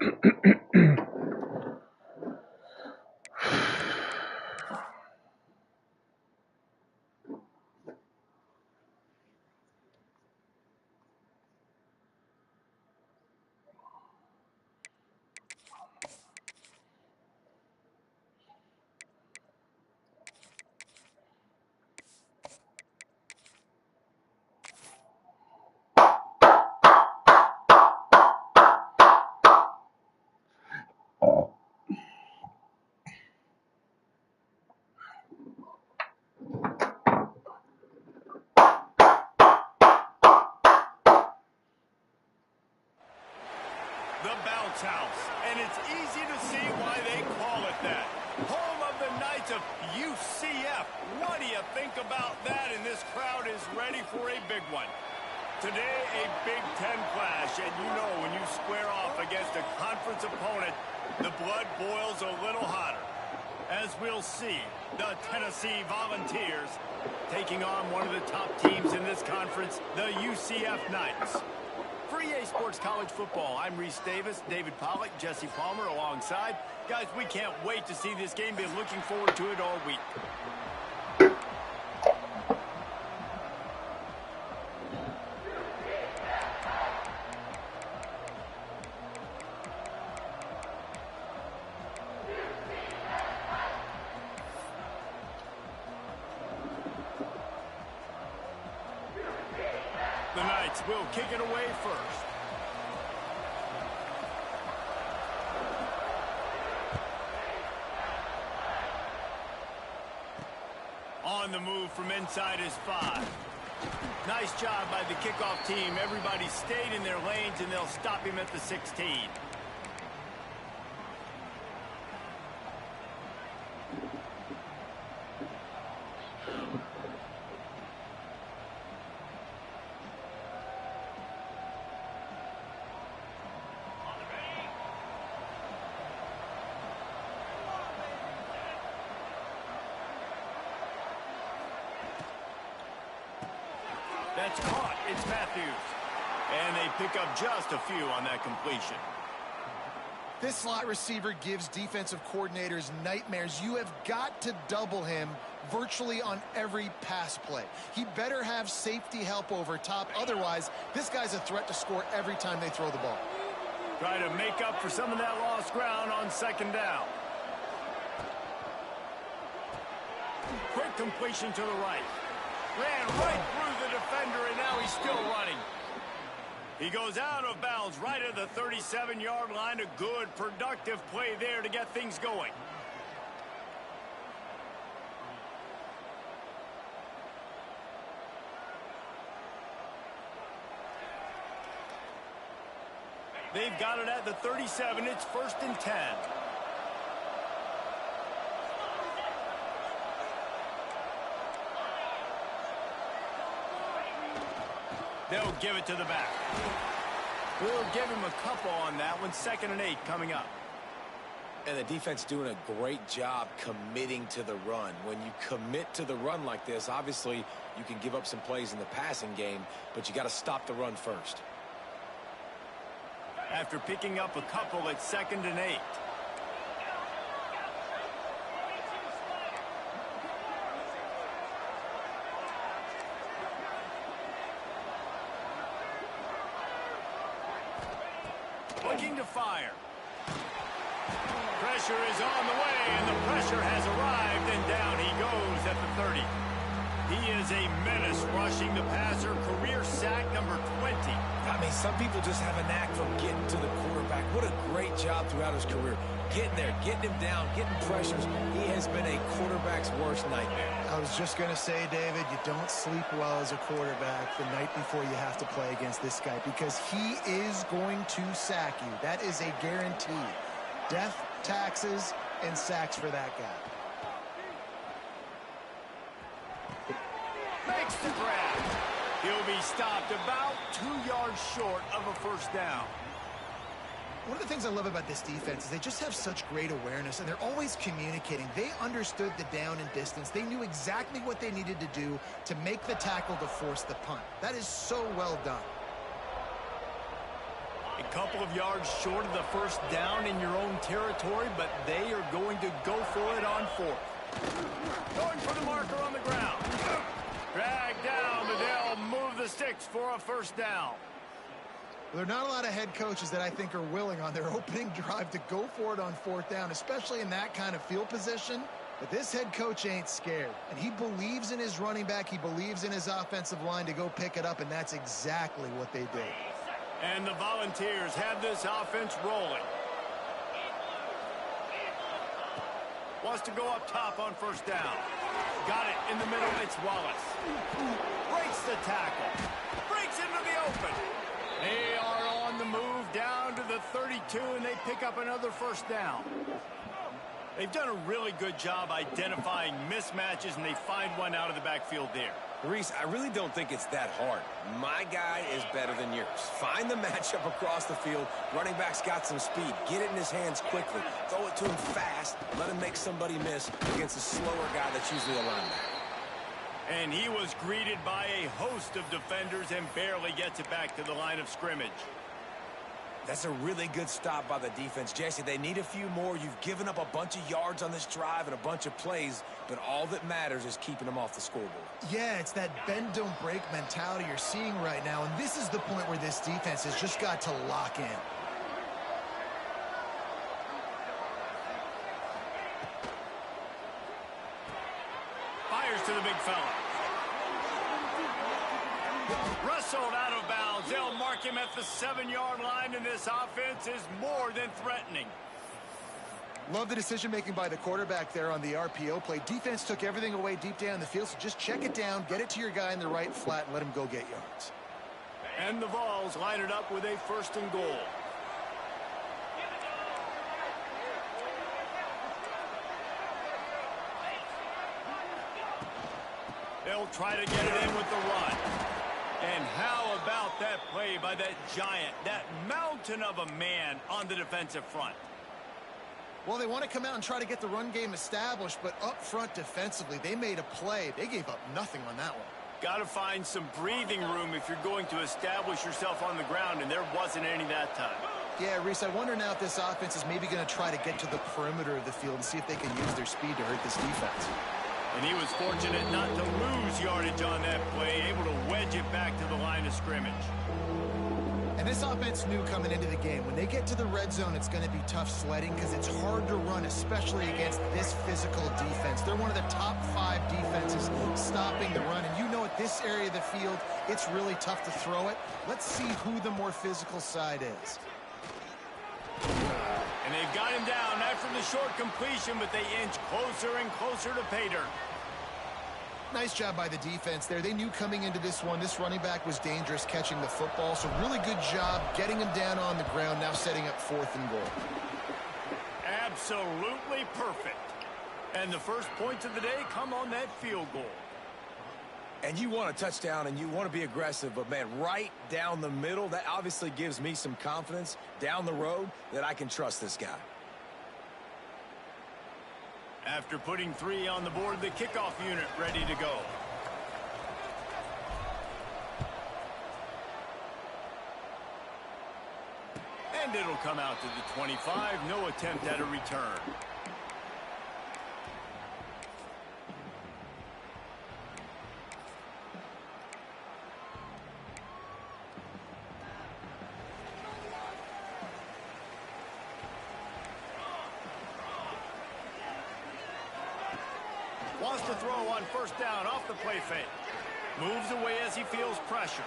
The bounce house, and it's easy to see why they call it that. Home of the Knights of UCF. What do you think about that? And this crowd is ready for a big one. Today, a Big Ten clash, and you know when you square off against a conference opponent, the blood boils a little hotter. As we'll see, the Tennessee Volunteers taking on one of the top teams in this conference, the UCF Knights. For EA Sports College Football, I'm Reese Davis, David Pollack, Jesse Palmer alongside. Guys, we can't wait to see this game. Been looking forward to it all week. The Knights will kick it away first. On the move from inside is 5. Nice job by the kickoff team. Everybody stayed in their lanes, and they'll stop him at the 16. That's caught. It's Matthews. And they pick up just a few on that completion. This slot receiver gives defensive coordinators nightmares. You have got to double him virtually on every pass play. He better have safety help over top. Otherwise, this guy's a threat to score every time they throw the ball. Try to make up for some of that lost ground on second down. Quick completion to the right. Ran right through the defender, and now he's still running. He goes out of bounds right at the 37-yard line. A good, productive play there to get things going. They've got it at the 37. It's 1st and 10. They'll give it to the back. We'll give him a couple on that one. 2nd and 8 coming up. And the defense doing a great job committing to the run. When you commit to the run like this, obviously you can give up some plays in the passing game, but you got to stop the run first. After picking up a couple, it's 2nd and 8. Looking to fire. Pressure is on the way, and the pressure has arrived, and down he goes at the 30. He is a menace rushing the passer. Career sack number 20. I mean, some people just have a knack for getting to the quarterback. What a great job throughout his career. Getting there, getting him down, getting pressures. He has been a quarterback's worst nightmare. I was just going to say, David, you don't sleep well as a quarterback the night before you have to play against this guy because he is going to sack you. That is a guarantee. Death, taxes, and sacks for that guy. Makes the grab. He'll be stopped about 2 yards short of a 1st down. One of the things I love about this defense is they just have such great awareness, and they're always communicating. They understood the down and distance. They knew exactly what they needed to do to make the tackle to force the punt. That is so well done. A couple of yards short of the first down in your own territory, but they are going to go for it on fourth. Going for the marker on the ground. Drag down, but they'll move the sticks for a first down. There are not a lot of head coaches that I think are willing on their opening drive to go for it on fourth down, especially in that kind of field position. But this head coach ain't scared, and he believes in his running back. He believes in his offensive line to go pick it up, and that's exactly what they did. And the Volunteers have this offense rolling. Wants to go up top on first down. Got it in the middle. It's Wallace. Breaks the tackle. Breaks into the open. They are on the move down to the 32, and they pick up another first down. They've done a really good job identifying mismatches, and they find one out of the backfield there. Reese, I really don't think it's that hard. My guy is better than yours. Find the matchup across the field. Running back's got some speed. Get it in his hands quickly. Throw it to him fast. Let him make somebody miss against a slower guy that's usually a linebacker. And he was greeted by a host of defenders and barely gets it back to the line of scrimmage. That's a really good stop by the defense. Jesse, they need a few more. You've given up a bunch of yards on this drive and a bunch of plays, but all that matters is keeping them off the scoreboard. Yeah, it's that bend, don't break mentality you're seeing right now, and this is the point where this defense has just got to lock in. Fires to the big fella. Wrestled out of bounds. They'll mark him at the 7-yard line, and this offense is more than threatening. Love the decision-making by the quarterback there on the RPO play. Defense took everything away deep down the field, so just check it down, get it to your guy in the right flat, and let him go get yards. And the Vols line it up with a first and goal. They'll try to get it in with the run. And how about that play by that giant, that mountain of a man on the defensive front? Well, they want to come out and try to get the run game established, but up front defensively, they made a play. They gave up nothing on that one. Got to find some breathing room if you're going to establish yourself on the ground, and there wasn't any that time. Yeah, Reese, I wonder now if this offense is maybe going to try to get to the perimeter of the field and see if they can use their speed to hurt this defense. And he was fortunate not to lose yardage on that play, able to wedge it back to the line of scrimmage. And this offense knew coming into the game, when they get to the red zone, it's going to be tough sledding because it's hard to run, especially against this physical defense. They're one of the top 5 defenses stopping the run. And you know at this area of the field, it's really tough to throw it. Let's see who the more physical side is. And they've got him down after the short completion, but they inch closer and closer to pay dirt. Nice job by the defense there. They knew coming into this one, this running back was dangerous catching the football, so really good job getting him down on the ground, now setting up 4th and goal. Absolutely perfect. And the first points of the day come on that field goal. And you want a touchdown and you want to be aggressive, but man, right down the middle, that obviously gives me some confidence down the road that I can trust this guy. After putting 3 on the board, the kickoff unit ready to go. And it'll come out to the 25. No attempt at a return. Wants to throw on first down off the play fake. Moves away as he feels pressure.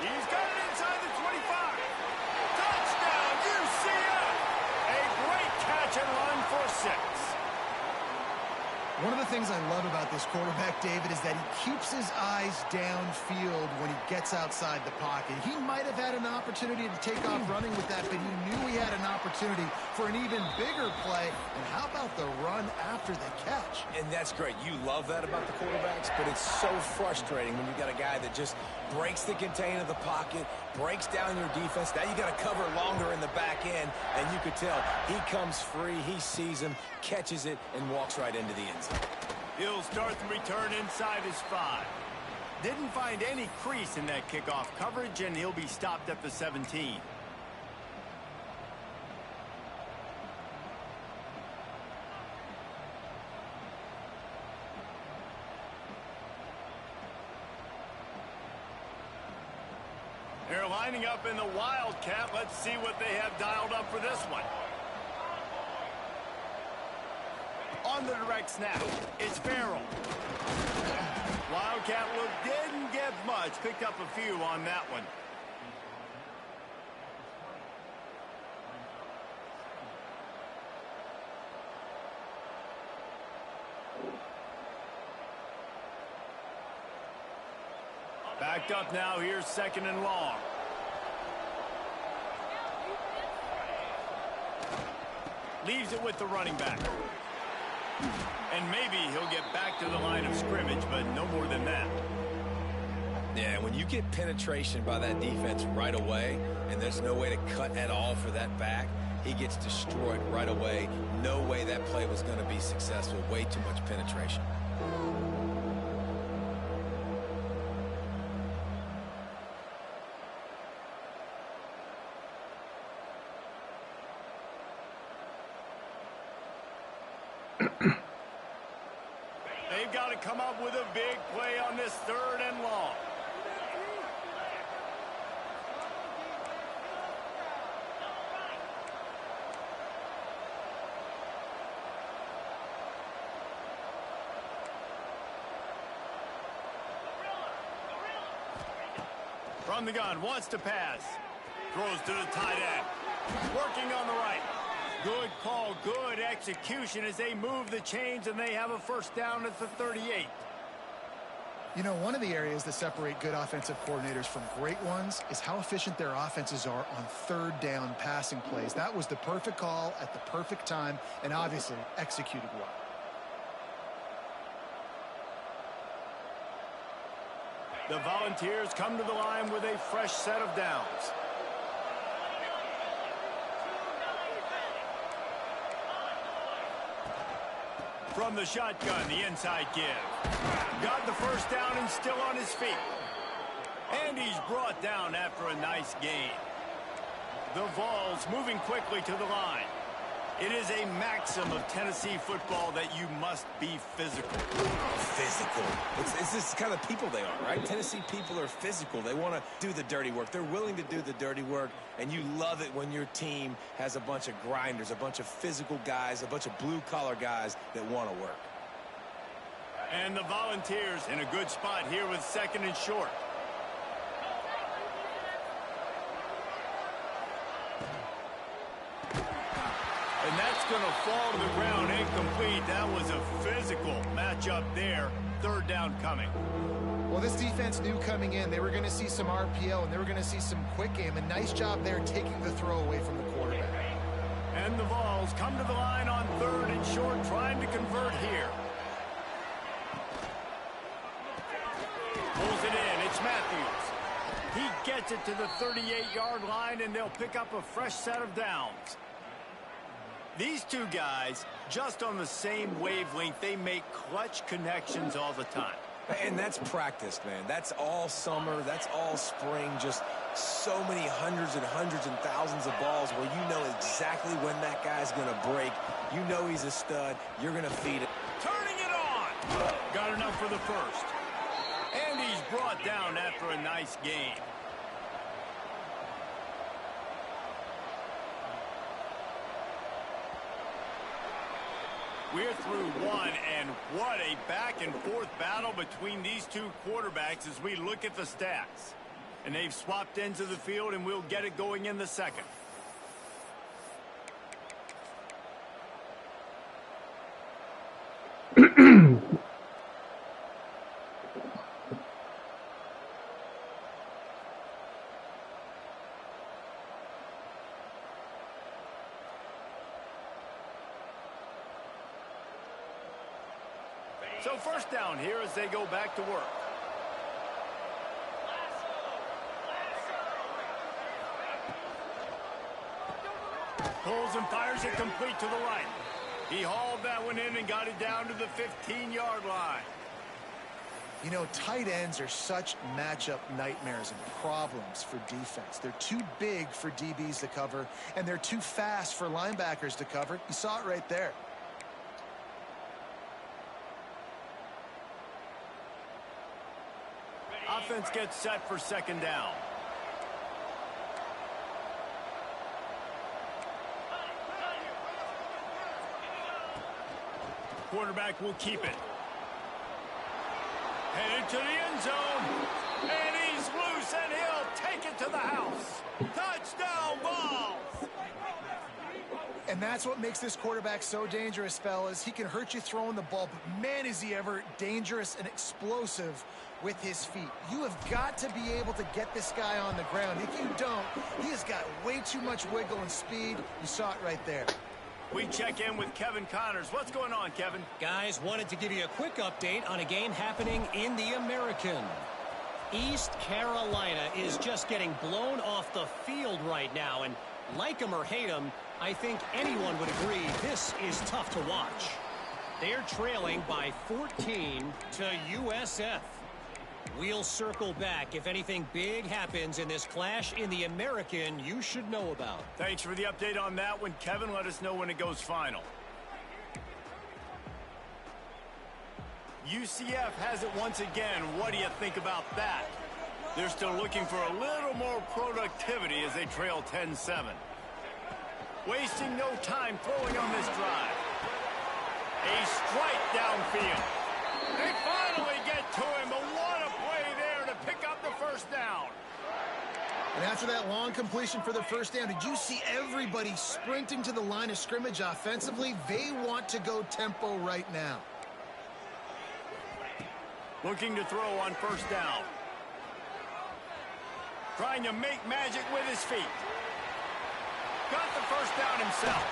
He's got it inside the 25. Touchdown, UCF! A great catch and run for 6. One of the things I love about this quarterback, David, is that he keeps his eyes downfield when he gets outside the pocket. He might have had an opportunity to take off running with that, but he knew he had an opportunity for an even bigger play. And how about the run after the catch? And that's great. You love that about the quarterbacks, but it's so frustrating when you got a guy that just breaks the contain of the pocket, breaks down your defense. Now you got to cover longer in the back end, and you could tell he comes free, he sees him, catches it, and walks right into the end zone. He'll start the return inside his 5. Didn't find any crease in that kickoff coverage, and he'll be stopped at the 17. They're lining up in the Wildcat. Let's see what they have dialed up for this one. On the direct snap, it's Farrell. Wildcat look didn't get much. Picked up a few on that one. Backed up now. Here's 2nd and long. Leaves it with the running back. And maybe he'll get back to the line of scrimmage, but no more than that. Yeah, when you get penetration by that defense right away, and there's no way to cut at all for that back, he gets destroyed right away. No way that play was going to be successful. Way too much penetration. They've got to come up with a big play on this 3rd and long. From the gun, wants to pass. Throws to the tight end. Working on the right. Good call, good execution as they move the chains, and they have a 1st down at the 38. You know, one of the areas that separate good offensive coordinators from great ones is how efficient their offenses are on 3rd down passing plays. That was the perfect call at the perfect time and obviously executed well. The Volunteers come to the line with a fresh set of downs. From the shotgun, the inside give. Got the 1st down and still on his feet. And he's brought down after a nice gain. The Vols moving quickly to the line. It is a maxim of Tennessee football that you must be physical. Physical. It's this kind of people they are, right? Tennessee people are physical. They want to do the dirty work. They're willing to do the dirty work, and you love it when your team has a bunch of grinders, a bunch of physical guys, a bunch of blue-collar guys that want to work. And the Volunteers in a good spot here with 2nd and short. And that's going to fall to the ground incomplete. That was a physical matchup there. 3rd down coming. Well, this defense knew coming in they were going to see some RPO and they were going to see some quick game. A nice job there taking the throw away from the quarterback. And the Vols come to the line on 3rd and short, trying to convert here. Pulls it in. It's Matthews. He gets it to the 38-yard line, and they'll pick up a fresh set of downs. These two guys, just on the same wavelength, they make clutch connections all the time. And that's practice, man. That's all summer. That's all spring. Just so many hundreds and thousands of balls where you know exactly when that guy's going to break. You know he's a stud. You're going to feed it. Turning it on. Got enough for the 1st. And he's brought down after a nice gain. We're through one, and what a back-and-forth battle between these two quarterbacks as we look at the stats. And they've swapped ends of the field, and we'll get it going in the 2nd. So 1st down here as they go back to work. Pulls and fires it complete to the right. He hauled that one in and got it down to the 15-yard line. You know, tight ends are such matchup nightmares and problems for defense. They're too big for DBs to cover, and they're too fast for linebackers to cover. You saw it right there. Offense gets set for second down. Quarterback will keep it. Headed to the end zone. And he's loose, and he'll take it to the house. Touchdown ball. And that's what makes this quarterback so dangerous, fellas. He can hurt you throwing the ball, but man, is he ever dangerous and explosive with his feet. You have got to be able to get this guy on the ground. If you don't, he has got way too much wiggle and speed. You saw it right there. We check in with Kevin Connors. What's going on, Kevin? Guys, wanted to give you a quick update on a game happening in the American. East Carolina is just getting blown off the field right now, and like him or hate him, I think anyone would agree this is tough to watch. They're trailing by 14 to USF. We'll circle back if anything big happens in this clash in the American you should know about. Thanks for the update on that one, Kevin. Let us know when it goes final. UCF has it once again. What do you think about that? They're still looking for a little more productivity as they trail 10-7. Wasting no time throwing on this drive. A strike downfield. They finally get to him, but what a play there to pick up the first down. And after that long completion for the first down, did you see everybody sprinting to the line of scrimmage offensively? They want to go tempo right now. Looking to throw on first down. Trying to make magic with his feet. Got the first down himself.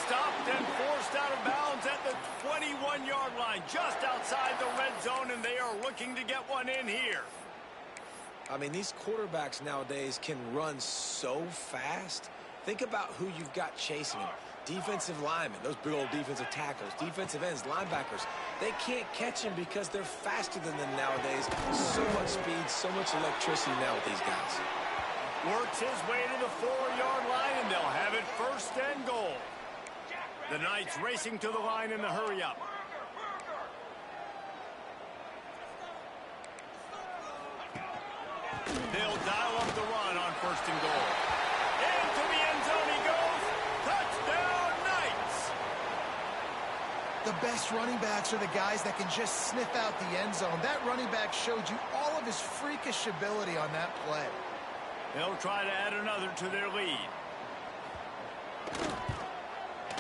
Stopped and forced out of bounds at the 21-yard line, just outside the red zone, and they are looking to get one in here. I mean, these quarterbacks nowadays can run so fast. Think about who you've got chasing them. Defensive linemen, those big old defensive tackles, defensive ends, linebackers. They can't catch them because they're faster than them nowadays. So much speed, so much electricity now with these guys. Works his way to the 4-yard line, and they'll have it first and goal. The Knights racing to the line in the hurry up. They'll dial up the run on first and goal. Into the end zone he goes. Touchdown, Knights! The best running backs are the guys that can just sniff out the end zone. That running back showed you all of his freakish ability on that play. They'll try to add another to their lead.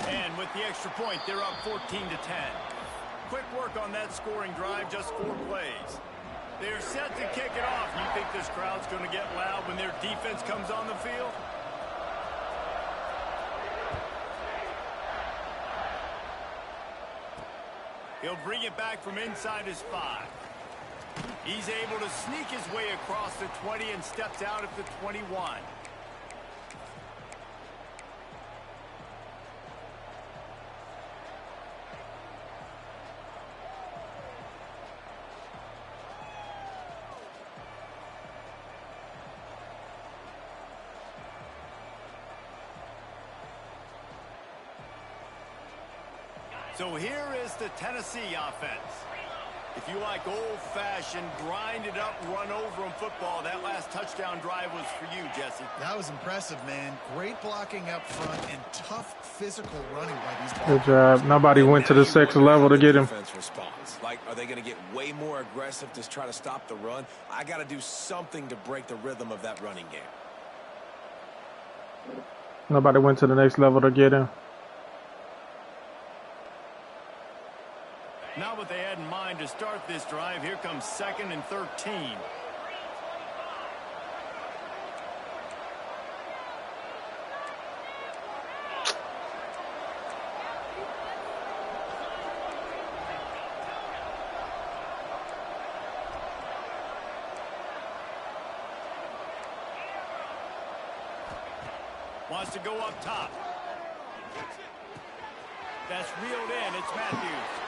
And with the extra point, they're up 14-10. Quick work on that scoring drive, just 4 plays. They're set to kick it off. You think this crowd's going to get loud when their defense comes on the field? He'll bring it back from inside his 5. He's able to sneak his way across the 20 and steps out at the 21. So here is the Tennessee offense. If you like old-fashioned, grind-it-up, run-over-'em football, that last touchdown drive was for you, Jesse. That was impressive, man. Great blocking up front and tough physical running by these ball. Good job. Nobody went to the 6th level to get him. Response. Like, are they going to get way more aggressive to try to stop the run? I got to do something to break the rhythm of that running game. Nobody went to the next level to get him. Not what they had in mind to start this drive. Here comes 2nd and 13. Wants to go up top. That's reeled in. It's Matthews.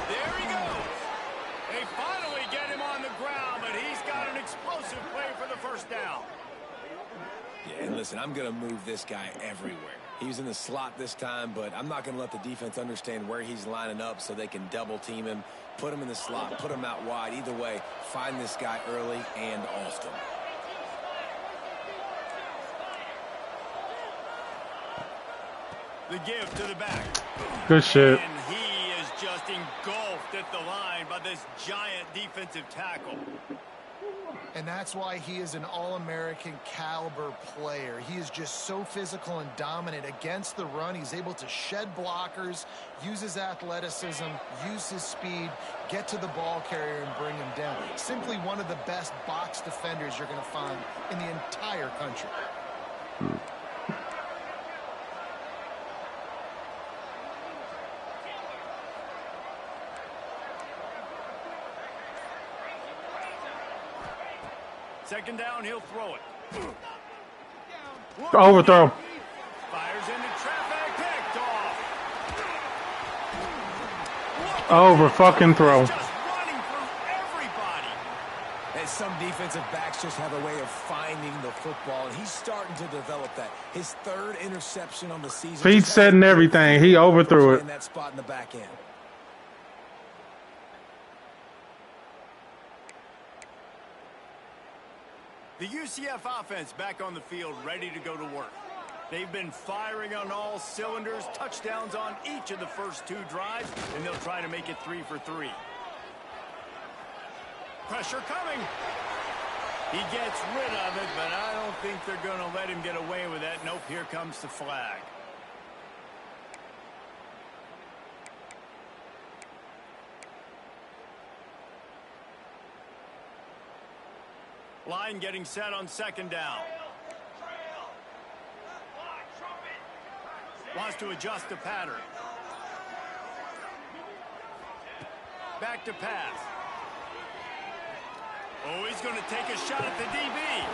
There he goes. They finally get him on the ground, but he's got an explosive play for the first down. Yeah, and listen, I'm going to move this guy everywhere. He was in the slot this time, but I'm not going to let the defense understand where he's lining up so they can double team him, put him in the slot, put him out wide. Either way, find this guy early and often. The give to the back. Good shit. And he is just engulfed at the line by this giant defensive tackle. And that's why he is an all-American caliber player. He is just so physical and dominant against the run. He's able to shed blockers, use his athleticism, use his speed, get to the ball carrier and bring him down. Simply one of the best box defenders you're going to find in the entire country. Second down, he'll throw it. Overthrow. Fires into traffic, picked off. Over fucking throw. Just running through everybody. And some defensive backs just have a way of finding the football, and he's starting to develop that. His third interception on the season. Feet set and everything. He overthrew it. In that spot in the back end. The UCF offense back on the field, ready to go to work. They've been firing on all cylinders, touchdowns on each of the first two drives, and they'll try to make it 3 for 3. Pressure coming. He gets rid of it, but I don't think they're going to let him get away with that. Nope, here comes the flag. Line getting set on second down. Wants to adjust the pattern. Back to pass. Oh, he's going to take a shot at the DB.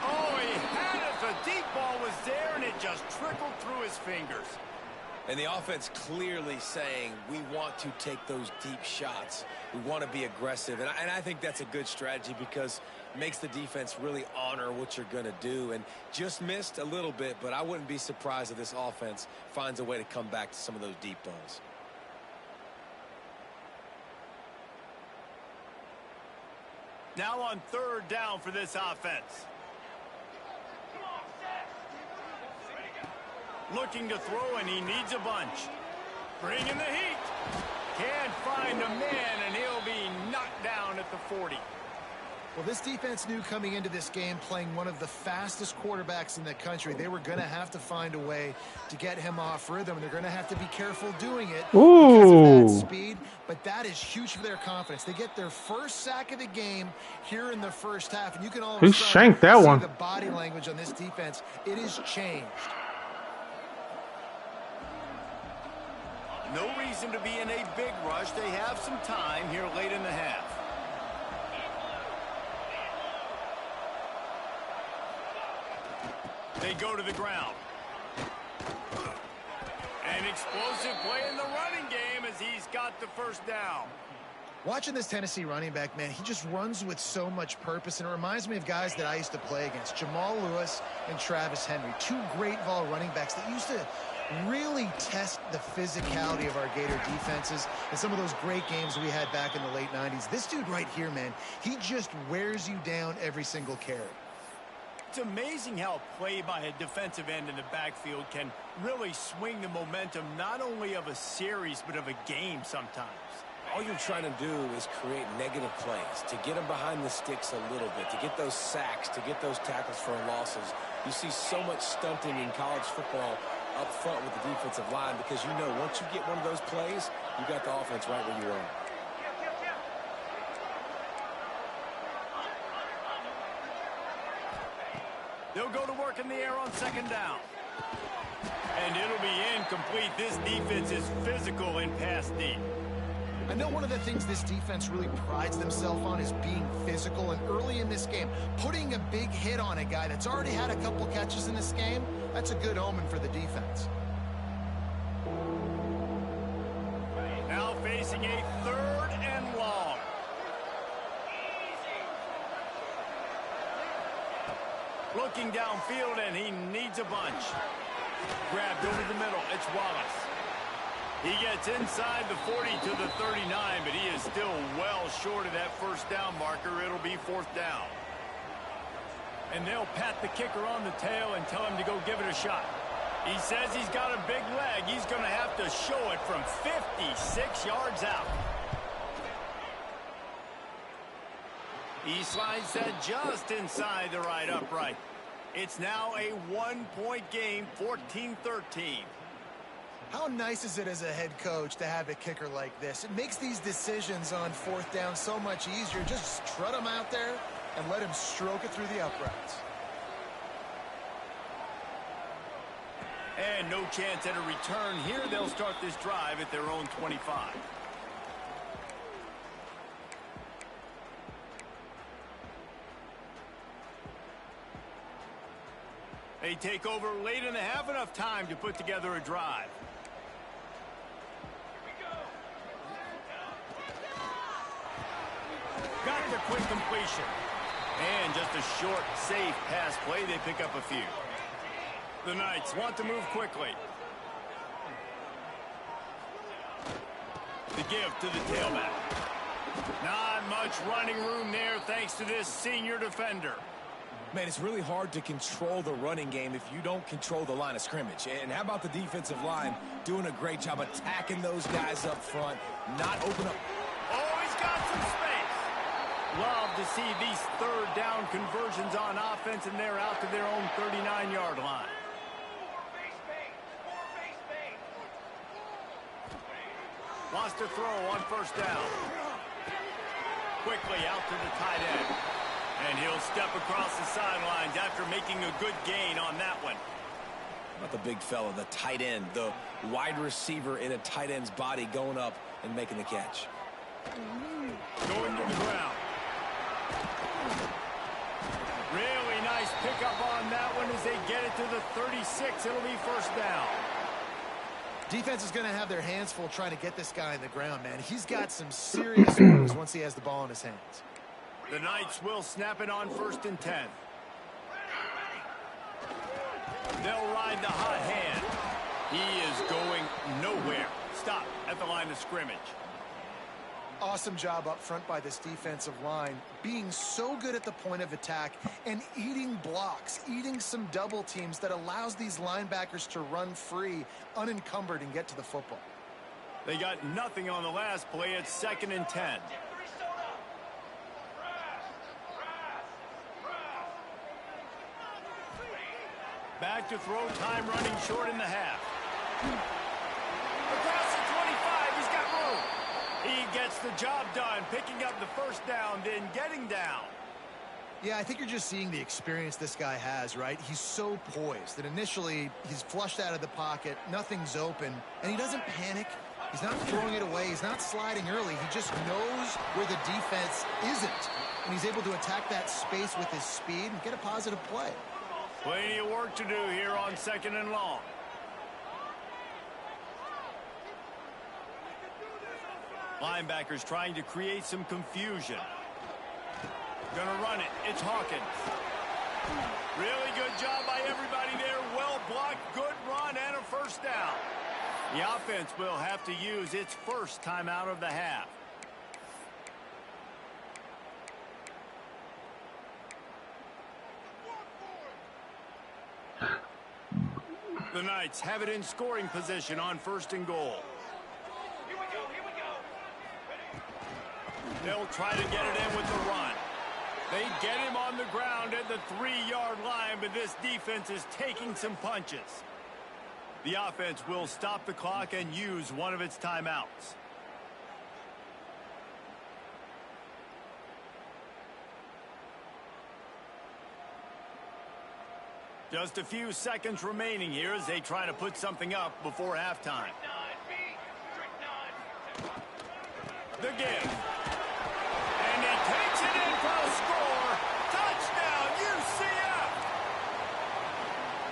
Oh, he had it. The deep ball was there, and it just trickled through his fingers. And the offense clearly saying, we want to take those deep shots. We want to be aggressive. And I think that's a good strategy because it makes the defense really honor what you're going to do. And just missed a little bit, but I wouldn't be surprised if this offense finds a way to come back to some of those deep balls. Now on third down for this offense. Looking to throw, and he needs a bunch. Bringing the heat. Can't find a man, and he'll be knocked down at the 40. Well, this defense knew coming into this game, playing one of the fastest quarterbacks in the country, they were going to have to find a way to get him off rhythm. They're going to have to be careful doing it because of that speed, but that is huge for their confidence. They get their first sack of the game here in the first half, and you can all He shanked that see one. the body language on this defense. It is changed. No reason to be in a big rush. They have some time here late in the half. They go to the ground. An explosive play in the running game as he's got the first down. Watching this Tennessee running back, man, he just runs with so much purpose, and it reminds me of guys that I used to play against, Jamal Lewis and Travis Henry, two great ball running backs that used to really test the physicality of our Gator defenses in some of those great games we had back in the late 90s. This dude right here, man, he just wears you down every single carry. It's amazing how play by a defensive end in the backfield can really swing the momentum not only of a series but of a game sometimes. All you're trying to do is create negative plays, to get them behind the sticks a little bit, to get those sacks, to get those tackles for losses. You see so much stunting in college football up front with the defensive line because you know once you get one of those plays, you got the offense right where you are. They'll go to work in the air on second down. And it'll be incomplete. This defense is physical in pass deep. I know one of the things this defense really prides themselves on is being physical, and early in this game, putting a big hit on a guy that's already had a couple catches in this game, that's a good omen for the defense. Now facing a 3rd and long. looking downfield, and he needs a bunch. Grabbed over the middle. It's Wallace. He gets inside the 40 to the 39, but he is still well short of that first down marker. It'll be 4th down. And they'll pat the kicker on the tail and tell him to go give it a shot. He says he's got a big leg. He's going to have to show it from 56 yards out. He slides that just inside the right upright. It's now a 1-point game, 14-13. How nice is it as a head coach to have a kicker like this? It makes these decisions on 4th down so much easier. Just strut him out there and let him stroke it through the uprights. And no chance at a return here. They'll start this drive at their own 25. They take over late in the half, enough time to put together a drive. Got the quick completion. And just a short, safe pass play. They pick up a few. The Knights want to move quickly. The give to the tailback. Not much running room there thanks to this senior defender. Man, it's really hard to control the running game if you don't control the line of scrimmage. And how about the defensive line doing a great job attacking those guys up front, not open up. Oh, he's got some space. Love to see these 3rd down conversions on offense, and they're out to their own 39-yard line. Wants to throw on 1st down. Quickly out to the tight end. And he'll step across the sidelines after making a good gain on that one. Not the big fella, the tight end, the wide receiver in a tight end's body going up and making the catch. Going to the ground. Really nice pickup on that one as they get it to the 36. It'll be 1st down. Defense is going to have their hands full trying to get this guy in the ground, man. He's got some serious moves once he has the ball in his hands. The Knights will snap it on 1st and 10. They'll ride the hot hand. He is going nowhere. Stop at the line of scrimmage. Awesome job up front by this defensive line, being so good at the point of attack and eating blocks, eating some double teams that allows these linebackers to run free, unencumbered, and get to the football. They got nothing on the last play. It's 2nd and 10. Back to throw, time running short in the half. Across the 25, he's got room. He gets the job done, picking up the 1st down, then getting down. Yeah, I think you're just seeing the experience this guy has, right? He's so poised that initially he's flushed out of the pocket, nothing's open, and he doesn't panic. He's not throwing it away. He's not sliding early. He just knows where the defense isn't, and he's able to attack that space with his speed and get a positive play. Plenty of work to do here on 2nd and long. Linebackers trying to create some confusion. Gonna run it. It's Hawkins. Really good job by everybody there. Well blocked, good run, and a 1st down. The offense will have to use its 1st timeout of the half. The Knights have it in scoring position on 1st and goal. Here we go, here we go. They'll try to get it in with the run. They get him on the ground at the 3-yard line, but this defense is taking some punches. The offense will stop the clock and use one of its timeouts. Just a few seconds remaining here as they try to put something up before halftime. The give. And he takes it in for a score. Touchdown, UCF!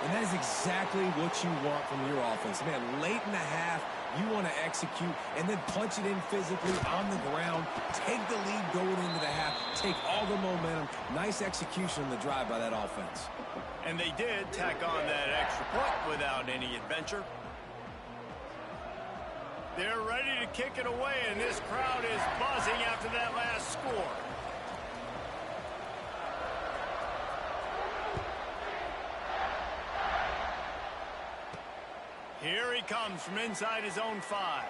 And And that is exactly what you want from your offense. Man, late in the half, you want to execute and then punch it in physically on the ground, take the lead going into the half, take all the momentum. Nice execution on the drive by that offense. And they did tack on that extra point without any adventure. They're ready to kick it away, and this crowd is buzzing after that last score. Here he comes from inside his own 5.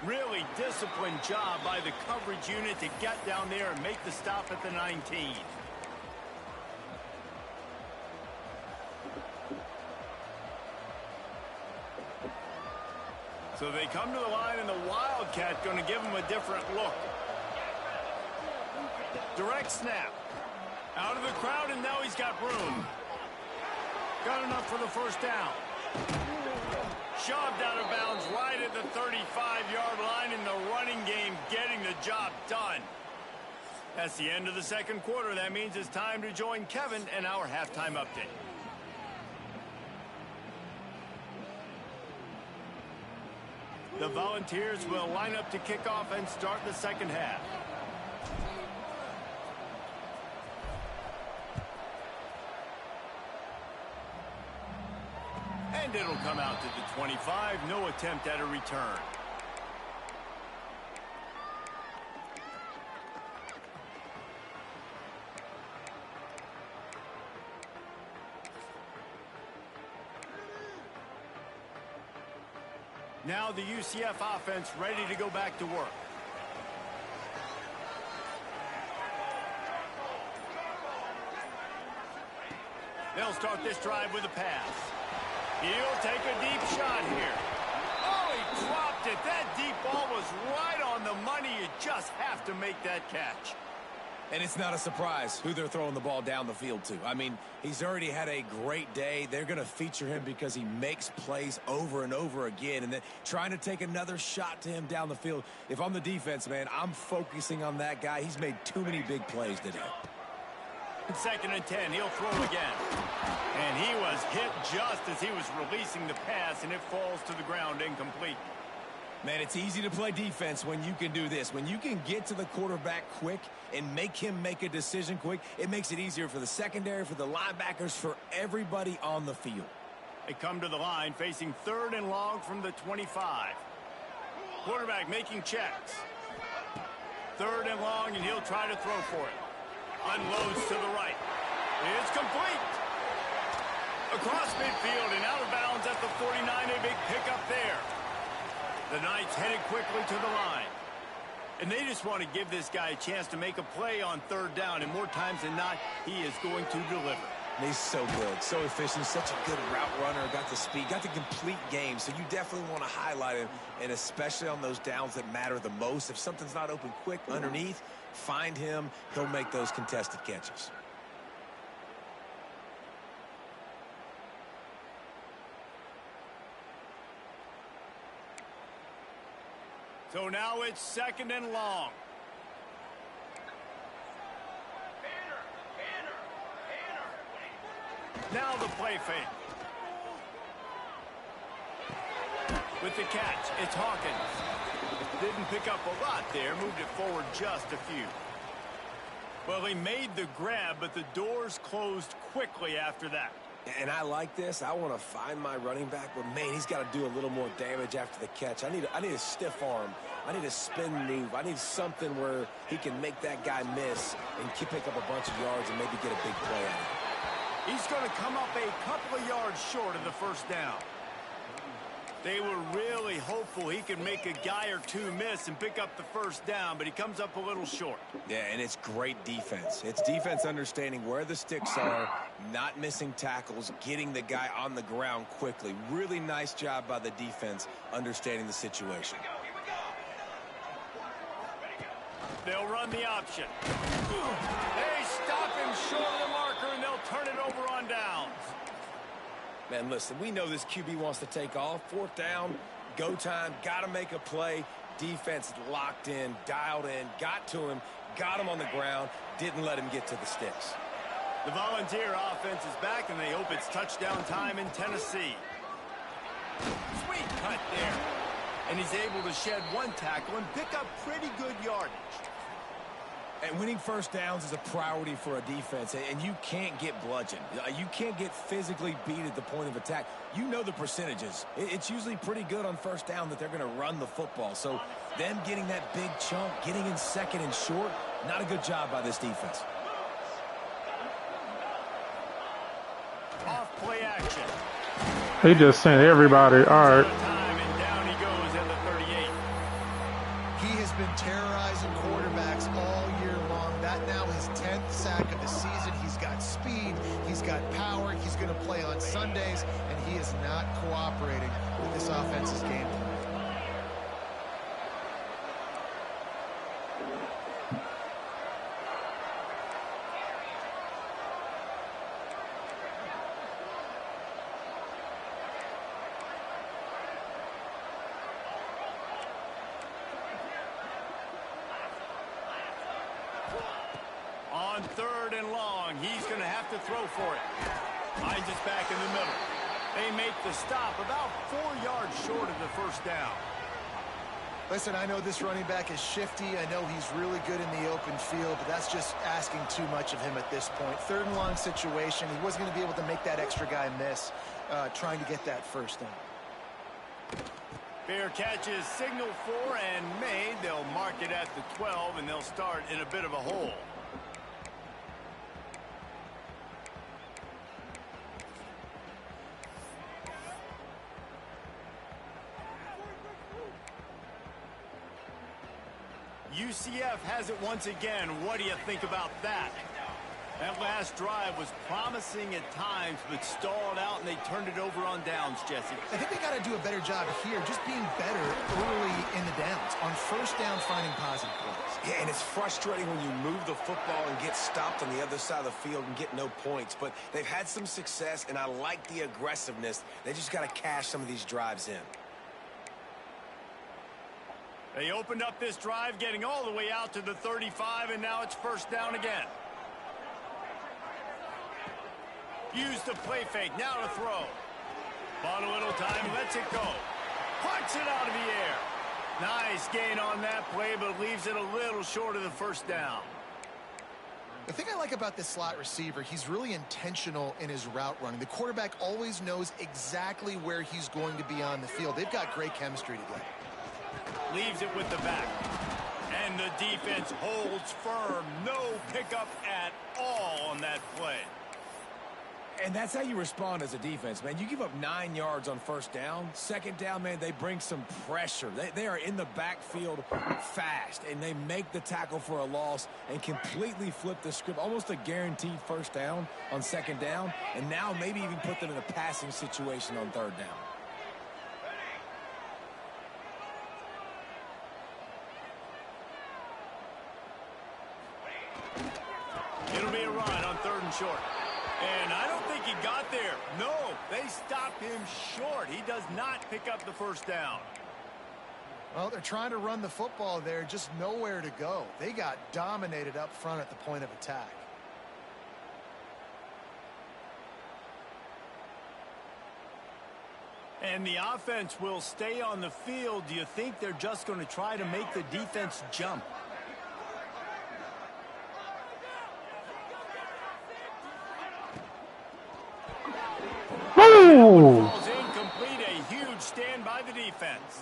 Really disciplined job by the coverage unit to get down there and make the stop at the 19. So they come to the line, and the Wildcat going to give him a different look. Direct snap. Out of the crowd, and now he's got room. Got enough for the first down. Shoved out of bounds right at the 35-yard line in the running game, getting the job done. That's the end of the second quarter. That means it's time to join Kevin and our halftime update. The Volunteers will line up to kick off and start the second half. And it'll come out to the 25. No attempt at a return. Now the UCF offense ready to go back to work. They'll start this drive with a pass. He'll take a deep shot here. Oh, he dropped it. That deep ball was right on the money. You just have to make that catch. And it's not a surprise who they're throwing the ball down the field to. I mean, he's already had a great day. They're going to feature him because he makes plays over and over again. And then trying to take another shot to him down the field. If I'm the defense, man, I'm focusing on that guy. He's made too many big plays today. 2nd and 10, he'll throw again. And he was hit just as he was releasing the pass, and it falls to the ground incomplete. Man, it's easy to play defense when you can do this. When you can get to the quarterback quick and make him make a decision quick, it makes it easier for the secondary, for the linebackers, for everybody on the field. They come to the line facing 3rd and long from the 25. Quarterback making checks. 3rd and long, and he'll try to throw for it. Unloads to the right. It's complete. Across midfield and out of bounds at the 49. A big pickup there. The Knights headed quickly to the line. And they just want to give this guy a chance to make a play on 3rd down. And more times than not, he is going to deliver. He's so good, so efficient, such a good route runner, got the speed, got the complete game. So you definitely want to highlight him, and especially on those downs that matter the most. If something's not open quick underneath, find him. He'll make those contested catches. So now it's 2nd and long. Now the play fake. With the catch, it's Hawkins. Didn't pick up a lot there, moved it forward just a few. Well, he made the grab, but the doors closed quickly after that. And I like this. I want to find my running back, but man, he's got to do a little more damage after the catch. I need a stiff arm. I need a spin move. I need something where he can make that guy miss and pick up a bunch of yards and maybe get a big play out of it. He's going to come up a couple of yards short of the 1st down. They were really hopeful he could make a guy or two miss and pick up the 1st down, but he comes up a little short. Yeah, and it's great defense. It's defense understanding where the sticks are, not missing tackles, getting the guy on the ground quickly. Really nice job by the defense understanding the situation. They'll run the option. They stop him short of the marker, and they'll turn it over on downs. Man, listen, we know this QB wants to take off. 4th down, go time, got to make a play. Defense locked in, dialed in, got to him, got him on the ground, didn't let him get to the sticks. The Volunteer offense is back, and they hope it's touchdown time in Tennessee. Sweet cut there. And he's able to shed one tackle and pick up pretty good yardage. And winning first downs is a priority for a defense, and you can't get bludgeoned. You can't get physically beat at the point of attack. You know the percentages. It's usually pretty good on first down that they're going to run the football. So them getting that big chunk, getting in second and short, not a good job by this defense. Off play action. He just sent everybody. All right. And down he goes at the 38. He has been terrorizing quarterbacks all year long. That now his 10th sack of the season. He's got speed. He's got power. He's going to play on Sundays, and he is not cooperating with this offense's game plan. On 3rd and long, he's going to have to throw for it. Finds us back in the middle. They make the stop about 4 yards short of the first down. Listen, I know this running back is shifty. I know he's really good in the open field, but that's just asking too much of him at this point. 3rd and long situation. He wasn't going to be able to make that extra guy miss trying to get that first down. Fair catch is signaled for and made. They'll mark it at the 12, and they'll start in a bit of a hole. UCF has it once again. What do you think about that? That last drive was promising at times, but stalled out, and they turned it over on downs, Jesse. I think they got to do a better job here, just being better early in the downs. On first down, finding positive plays. Yeah, and it's frustrating when you move the football and get stopped on the other side of the field and get no points. But they've had some success, and I like the aggressiveness. They just got to cash some of these drives in. They opened up this drive, getting all the way out to the 35, and now it's first down again. Use the play fake, now to throw. Bought a little time, lets it go. Punts it out of the air. Nice gain on that play, but leaves it a little short of the first down. The thing I like about this slot receiver, he's really intentional in his route running. The quarterback always knows exactly where he's going to be on the field. They've got great chemistry together. Leaves it with the back. And the defense holds firm. No pickup at all on that play. And that's how you respond as a defense, man. You give up 9 yards on first down. Second down, man, they bring some pressure. They are in the backfield fast, and they make the tackle for a loss and completely flip the script. Almost a guaranteed first down on second down, and now maybe even put them in a passing situation on third down. It'll be a run on 3rd and short. And I don't think he got there. No, they stopped him short. He does not pick up the first down. Well, they're trying to run the football there, just nowhere to go. They got dominated up front at the point of attack. And the offense will stay on the field. Do you think they're just going to try to make the defense jump? Falls incomplete. A huge stand by the defense.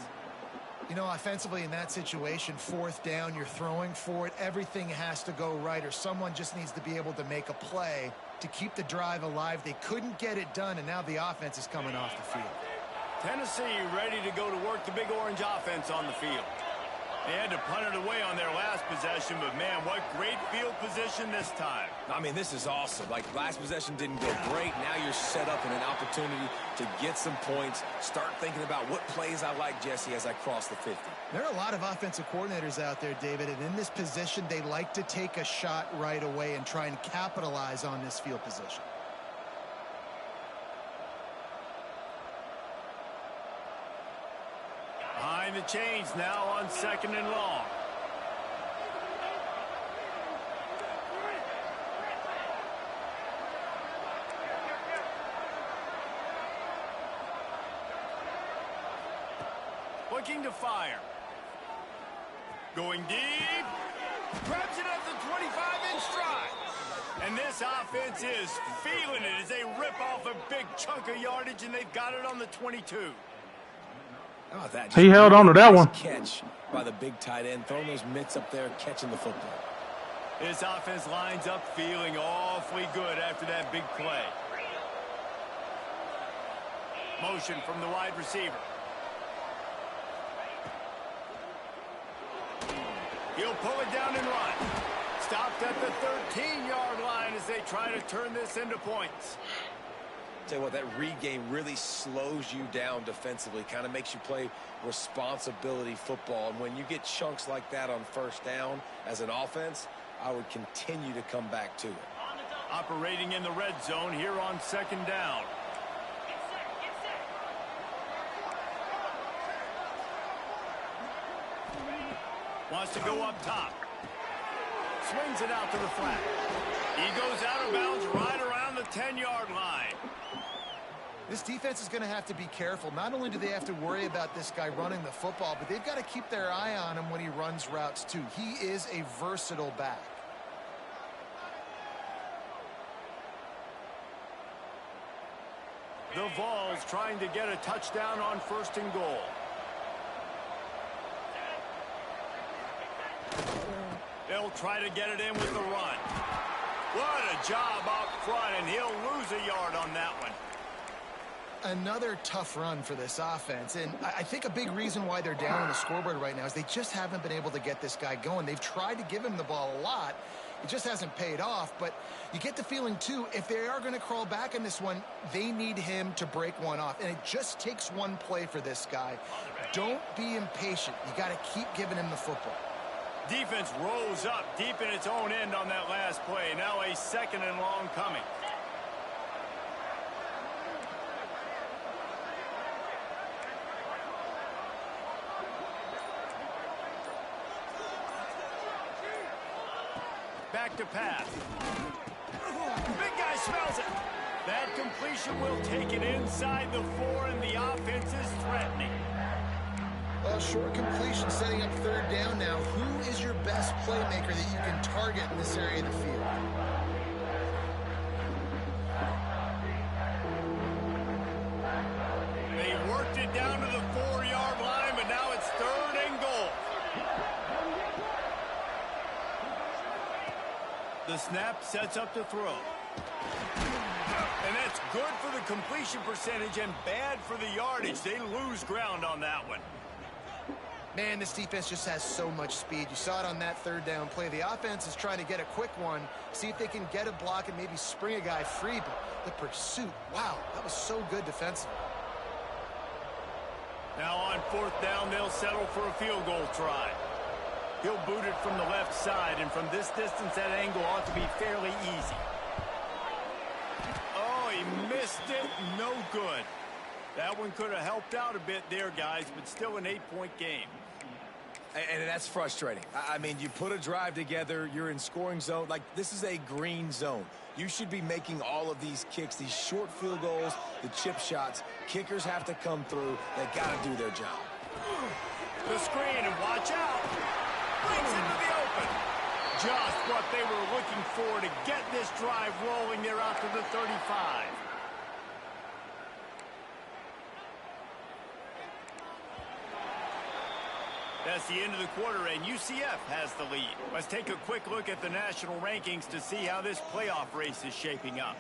You know, offensively in that situation, 4th down, you're throwing for it. Everything has to go right, or someone just needs to be able to make a play to keep the drive alive. They couldn't get it done, and now the offense is coming off the field. Tennessee ready to go to work the Big Orange offense on the field. They had to punt it away on their last possession, but man, what great field position this time. I mean, this is awesome. Like, last possession didn't go great. Now you're set up in an opportunity to get some points. Start thinking about what plays I like, Jesse, as I cross the 50. There are a lot of offensive coordinators out there, David, and in this position, they like to take a shot right away and try and capitalize on this field position. Behind the chains now on 2nd and long. Looking to fire. Going deep. Grabs it at the 25-inch stride. And this offense is feeling it as they rip off a big chunk of yardage, and they've got it on the 22. Oh, that He held on to that one. Catch by the big tight end, throwing those mitts up there, catching the football. This offense lines up feeling awfully good after that big play. Motion from the wide receiver. He'll pull it down and run. Stopped at the 13-yard line as they try to turn this into points. Tell you what, that regain really slows you down defensively, kind of makes you play responsibility football. And when you get chunks like that on first down as an offense, I would continue to come back to it. Operating in the red zone here on second down. Wants to go up top. Swings it out to the flat. He goes out of bounds right around the 10-yard line. This defense is going to have to be careful. Not only do they have to worry about this guy running the football, but they've got to keep their eye on him when he runs routes too. He is a versatile back. The Vols trying to get a touchdown on 1st and goal. They'll try to get it in with the run. What a job up front, and he'll lose a yard on that one. Another tough run for this offense, and I think a big reason why they're down on the scoreboard right now is they just haven't been able to get this guy going. They've tried to give him the ball a lot. It just hasn't paid off, but you get the feeling, too, if they are going to crawl back in this one, they need him to break one off, and it just takes one play for this guy. Don't be impatient. You got to keep giving him the football. Defense rolls up deep in its own end on that last play. Now a 2nd and long coming. Back to pass. Big guy smells it. That completion will take it inside the 4, and the offense is threatening. Well, short completion setting up 3rd down now. Who is your best playmaker that you can target in this area of the field? They worked it down to the 4-yard line, but now it's 3rd and goal. The snap sets up to throw. And that's good for the completion percentage and bad for the yardage. They lose ground on that one. Man, this defense just has so much speed. You saw it on that 3rd down play. The offense is trying to get a quick one, see if they can get a block and maybe spring a guy free, but the pursuit, wow, that was so good defensively. Now on 4th down, they'll settle for a field goal try. He'll boot it from the left side, and from this distance, that angle ought to be fairly easy. Oh, he missed it. No good. That one could have helped out a bit there, guys, but still an 8-point game. And that's frustrating. I mean, you put a drive together, you're in scoring zone. Like, this is a green zone. You should be making all of these kicks, these short field goals, the chip shots. Kickers have to come through. They got to do their job. The screen, and watch out. Brings into the open. Just what they were looking for to get this drive rolling there out to the 35. That's the end of the quarter, and UCF has the lead. Let's take a quick look at the national rankings to see how this playoff race is shaping up.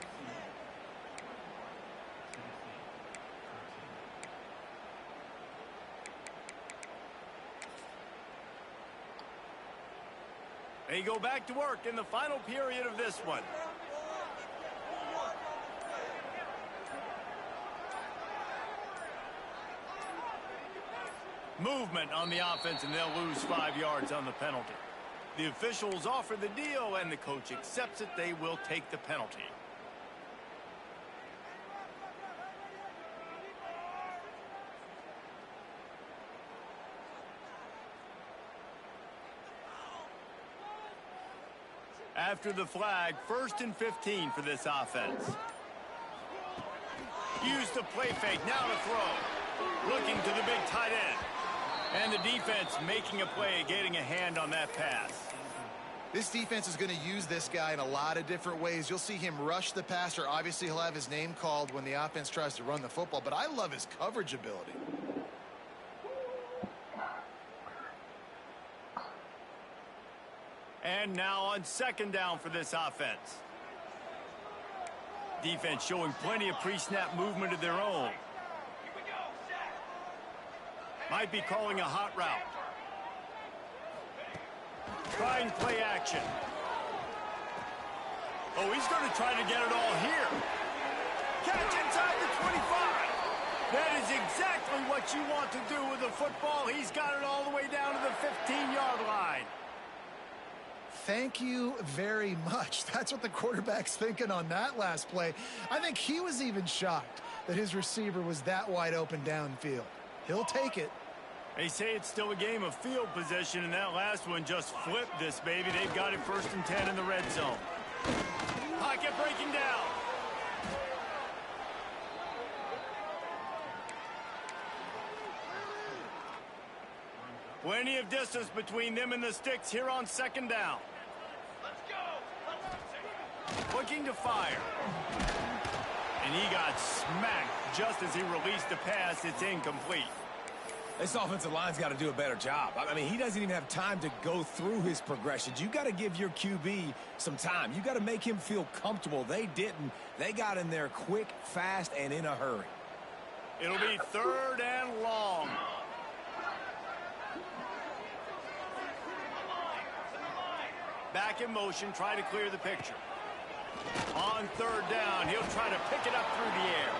They go back to work in the final period of this one. Movement on the offense, and they'll lose 5 yards on the penalty. The officials offer the deal, and the coach accepts it. They will take the penalty. After the flag, 1st and 15 for this offense. Use the play fake, now to throw. Looking to the big tight end. And the defense making a play, getting a hand on that pass. This defense is going to use this guy in a lot of different ways. You'll see him rush the passer. Obviously, he'll have his name called when the offense tries to run the football, but I love his coverage ability. And now on second down for this offense. Defense showing plenty of pre-snap movement of their own. Might be calling a hot route. Trying play action. Oh, he's going to try to get it all here. Catch inside the 25. That is exactly what you want to do with the football. He's got it all the way down to the 15-yard line. Thank you very much. That's what the quarterback's thinking on that last play. I think he was even shocked that his receiver was that wide open downfield. He'll take it. They say it's still a game of field position, and that last one just flipped this baby. They've got it 1st and 10 in the red zone. Pocket breaking down. Plenty of distance between them and the sticks here on second down. Looking to fire. And he got smacked just as he released the pass. It's incomplete. This offensive line's got to do a better job. I mean, he doesn't even have time to go through his progressions. You got to give your QB some time. You got to make him feel comfortable. They didn't. They got in there quick, fast, and in a hurry. It'll be 3rd and long. Back in motion, try to clear the picture. On 3rd down, he'll try to pick it up through the air.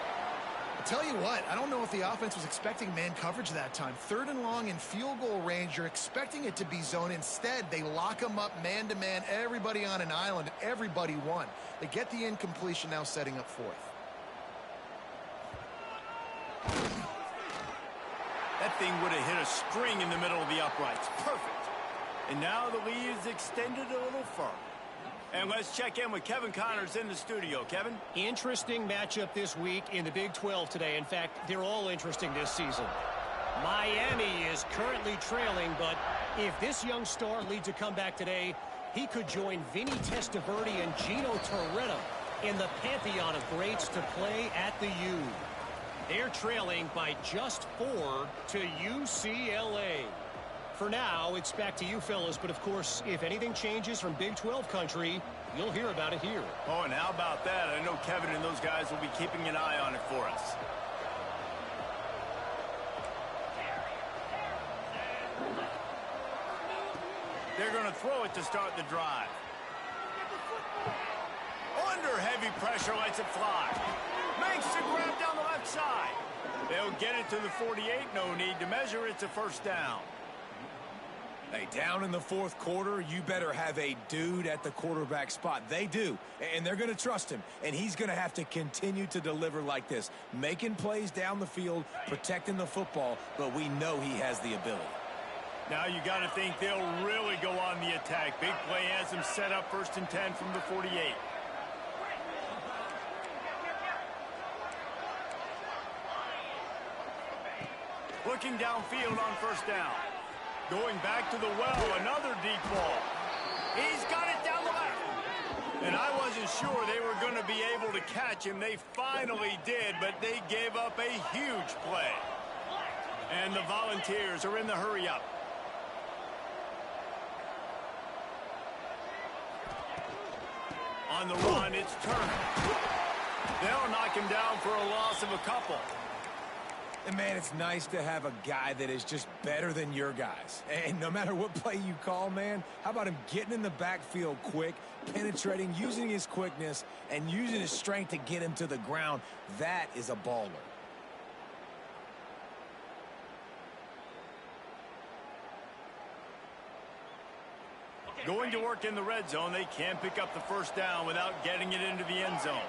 I'll tell you what, I don't know if the offense was expecting man coverage that time. 3rd and long in field goal range, you're expecting it to be zone. Instead, they lock them up man-to-man, everybody on an island, and everybody won. They get the incompletion, now setting up 4th. That thing would have hit a string in the middle of the uprights. Perfect. And now the lead is extended a little further. And let's check in with Kevin Connors in the studio. Kevin? Interesting matchup this week in the Big 12 today. In fact, they're all interesting this season. Miami is currently trailing, but if this young star leads a comeback today, he could join Vinny Testaverde and Gino Torretta in the pantheon of greats to play at the U. They're trailing by just 4 to UCLA. For now, it's back to you fellas, but of course, if anything changes from Big 12 country, you'll hear about it here. Oh, and how about that? I know Kevin and those guys will be keeping an eye on it for us. They're going to throw it to start the drive. Under heavy pressure, lets it fly. Makes the grab down the left side. They'll get it to the 48. No need to measure. It's a 1st down. Hey, down in the 4th quarter, you better have a dude at the quarterback spot. They do, and they're going to trust him, and he's going to have to continue to deliver like this, making plays down the field, protecting the football, but we know he has the ability. Now you got to think they'll really go on the attack. Big play has them set up 1st and 10 from the 48. Looking downfield on 1st down. Going back to the well, another deep ball. He's got it down the left. And I wasn't sure they were going to be able to catch him. They finally did, but they gave up a huge play. And the Volunteers are in the hurry up. On the run, it's Turner. They'll knock him down for a loss of a couple. And, man, it's nice to have a guy that is just better than your guys. And no matter what play you call, man, how about him getting in the backfield quick, penetrating, using his quickness, and using his strength to get him to the ground? That is a baller. Going to work in the red zone, they can't pick up the 1st down without getting it into the end zone.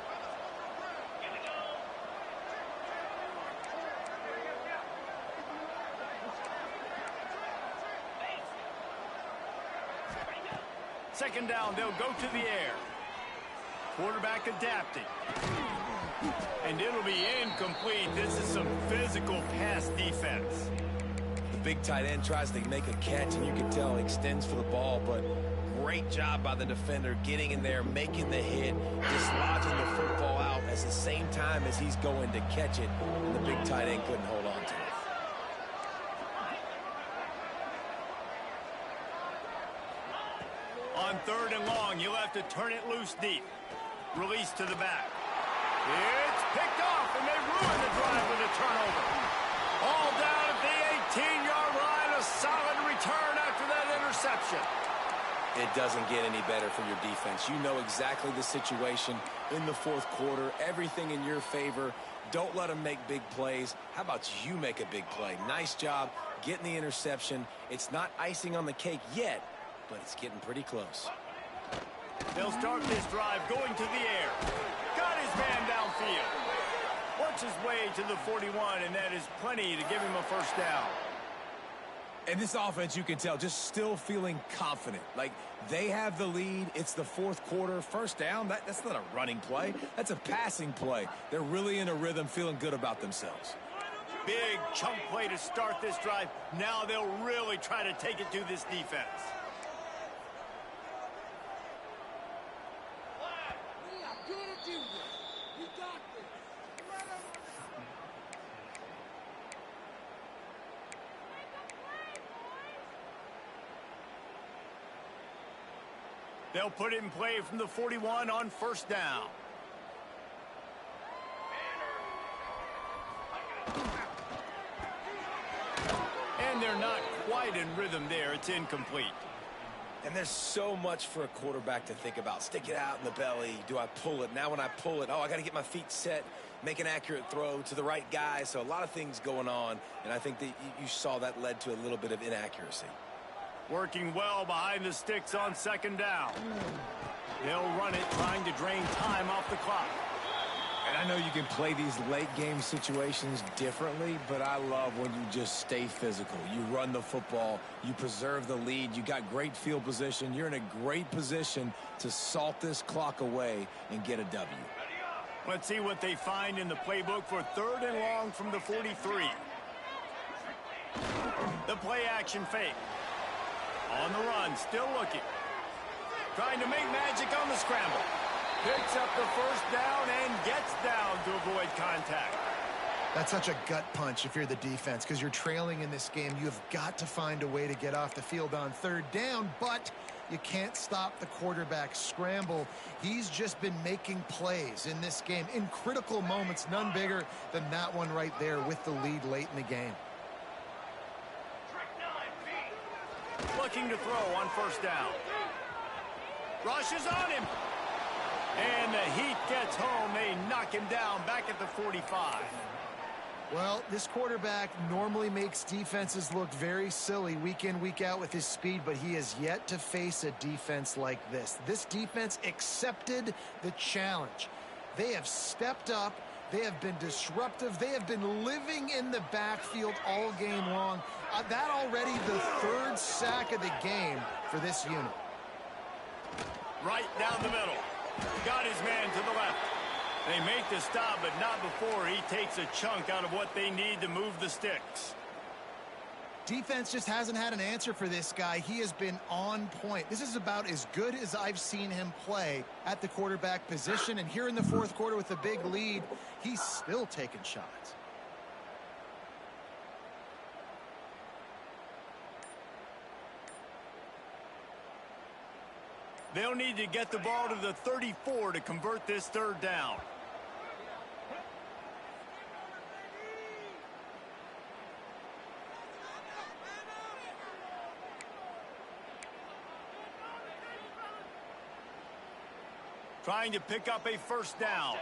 Second down, they'll go to the air. Quarterback adapting. And it'll be incomplete. This is some physical pass defense. big tight end tries to make a catch, and you can tell he extends for the ball, but great job by the defender getting in there, making the hit, dislodging the football out at the same time as he's going to catch it, and the big tight end couldn't hold on to it. On 3rd and long, you'll have to turn it loose deep. Release to the back. It's picked off, and they ruin the drive with a turnover. All down at the 18-yard line. A solid return after that interception. It doesn't get any better for your defense. You know exactly the situation in the 4th quarter. Everything in your favor. Don't let them make big plays. How about you make a big play? Nice job getting the interception. It's not icing on the cake yet, but it's getting pretty close. They'll start this drive going to the air. Got his man downfield. Works his way to the 41, and that is plenty to give him a first down. And this offense, you can tell, just still feeling confident. Like, they have the lead. It's the 4th quarter. First down, that's not a running play. That's a passing play. They're really in a rhythm, feeling good about themselves. Big chunk play to start this drive. Now they'll really try to take it to this defense. They'll put it in play from the 41 on first down. And they're not quite in rhythm there. It's incomplete. And there's so much for a quarterback to think about. Stick it out in the belly. Do I pull it? Now when I pull it, I got to get my feet set, make an accurate throw to the right guy. So a lot of things going on, and I think that you saw that led to a little bit of inaccuracy. Working well behind the sticks on second down. They'll run it, trying to drain time off the clock. And I know you can play these late game situations differently, but I love when you just stay physical. You run the football, you preserve the lead, you got great field position. You're in a great position to salt this clock away and get a W. Let's see what they find in the playbook for 3rd and long from the 43. The play action fake. On the run, still looking. Trying to make magic on the scramble. Picks up the first down and gets down to avoid contact. That's such a gut punch if you're the defense, because you're trailing in this game. You've got to find a way to get off the field on 3rd down, but you can't stop the quarterback scramble. He's just been making plays in this game in critical moments, none bigger than that one right there with the lead late in the game. Looking to throw on first down. Rushes on him. And the heat gets home. They knock him down back at the 45. Well, this quarterback normally makes defenses look very silly week in, week out with his speed, but he has yet to face a defense like this. This defense accepted the challenge. They have stepped up. They have been disruptive. They have been living in the backfield all game long. That already the 3rd sack of the game for this unit. Right down the middle. Got his man to the left. They make the stop, but not before he takes a chunk out of what they need to move the sticks. Defense just hasn't had an answer for this guy. He has been on point. This is about as good as I've seen him play at the quarterback position. And here in the 4th quarter with a big lead, he's still taking shots. They'll need to get the ball to the 34 to convert this 3rd down. Trying to pick up a first down.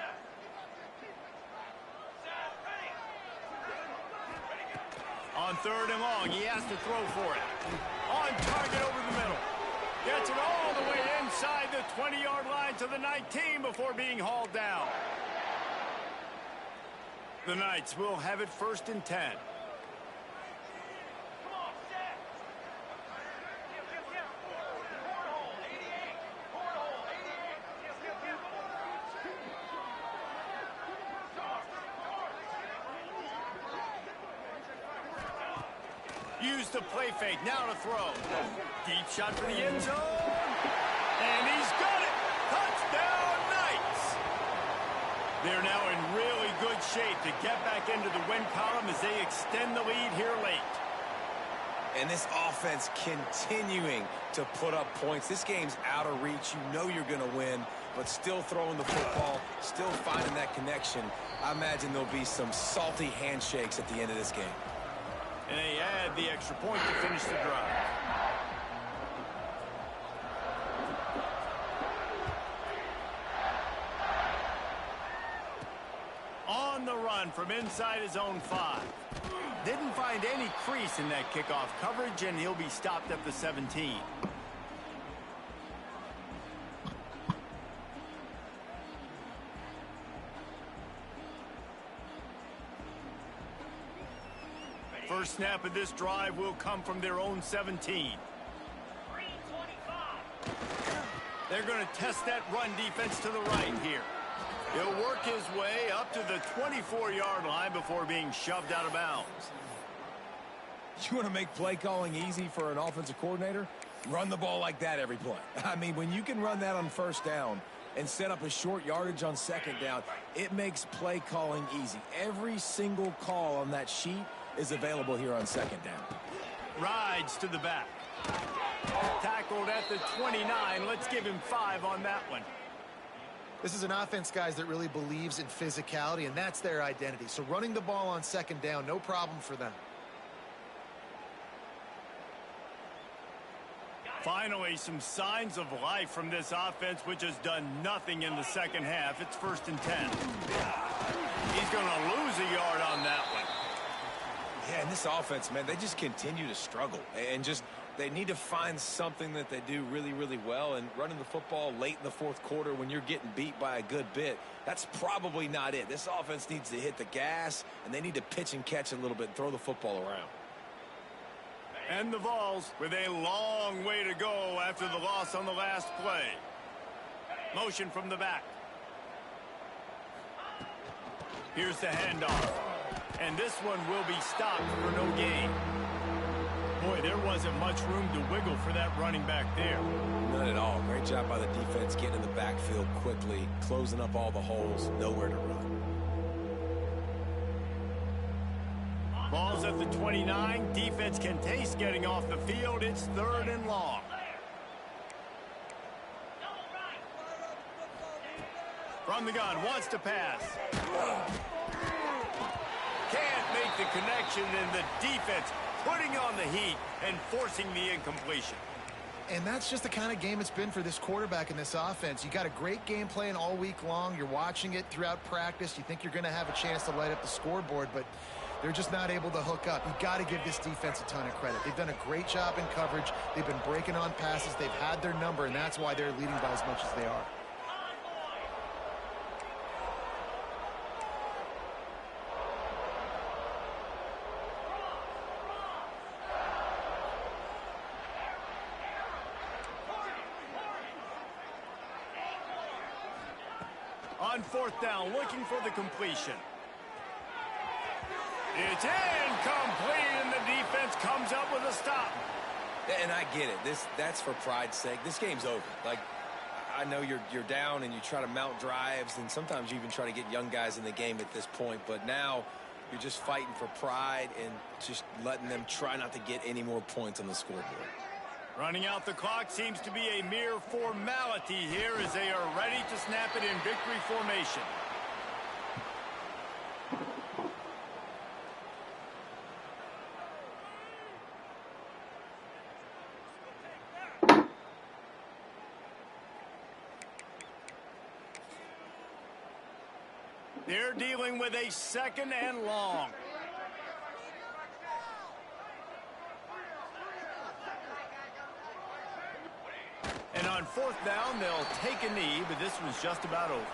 On 3rd and long, he has to throw for it. On target over the middle. Gets it all the way inside the 20-yard line to the 19 before being hauled down. The Knights will have it 1st and 10. Use the play fake. Now to throw. Deep shot for the end zone. And he's got it. Touchdown, Knights. They're now in really good shape to get back into the win column as they extend the lead here late. And this offense continuing to put up points. This game's out of reach. You know you're going to win, but still throwing the football, still finding that connection. I imagine there'll be some salty handshakes at the end of this game. And they add the extra point to finish the drive. On the run from inside his own 5. Didn't find any crease in that kickoff coverage, and he'll be stopped at the 17. First snap of this drive will come from their own 17. They're going to test that run defense to the right here. He'll work his way up to the 24-yard line before being shoved out of bounds. You want to make play calling easy for an offensive coordinator? Run the ball like that every play. I mean, when you can run that on first down and set up a short yardage on second down, it makes play calling easy. Every single call on that sheet is available here on second down. Rides to the back. Tackled at the 29. Let's give him 5 on that one. This is an offense, guys, that really believes in physicality, and that's their identity. So running the ball on second down, no problem for them. Finally, some signs of life from this offense, which has done nothing in the second half. It's 1st and 10. He's going to lose a yard on that one. Yeah, and this offense, man, they just continue to struggle. And just, they need to find something that they do really, really well. And running the football late in the fourth quarter when you're getting beat by a good bit, that's probably not it. This offense needs to hit the gas, and they need to pitch and catch a little bit and throw the football around. And the Vols with a long way to go after the loss on the last play. Motion from the back. Here's the handoff. And this one will be stopped for no gain. Boy, there wasn't much room to wiggle for that running back there. None at all. Great job by the defense getting in the backfield quickly, closing up all the holes, nowhere to run. Ball's at the 29. Defense can taste getting off the field. It's 3rd and long. From the gun, wants to pass. Can't make the connection, and the defense putting on the heat and forcing the incompletion. And that's just the kind of game it's been for this quarterback in this offense. You got a great game plan all week long. You're watching it throughout practice. You think you're going to have a chance to light up the scoreboard, but they're just not able to hook up. You've got to give this defense a ton of credit. They've done a great job in coverage. They've been breaking on passes. They've had their number, and that's why they're leading by as much as they are. On 4th down, looking for the completion. It's incomplete, and the defense comes up with a stop. And I get it. That's for pride's sake. This game's over. Like, I know you're down and you try to mount drives, and sometimes you even try to get young guys in the game at this point. But now you're just fighting for pride and just letting them try not to get any more points on the scoreboard. Running out the clock seems to be a mere formality here as they are ready to snap it in victory formation. They're dealing with a 2nd and long. And on 4th down, they'll take a knee, but this one's just about over.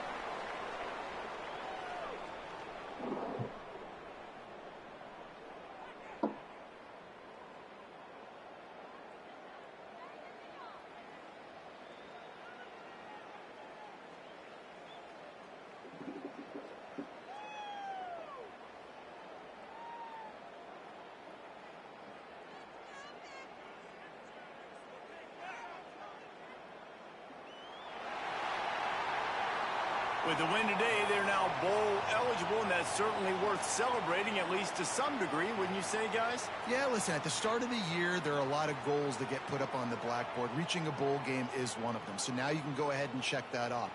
With the win today, they're now bowl eligible, and that's certainly worth celebrating, at least to some degree, wouldn't you say, guys? Yeah, listen, at the start of the year, there are a lot of goals that get put up on the blackboard. Reaching a bowl game is one of them. So now you can go ahead and check that off.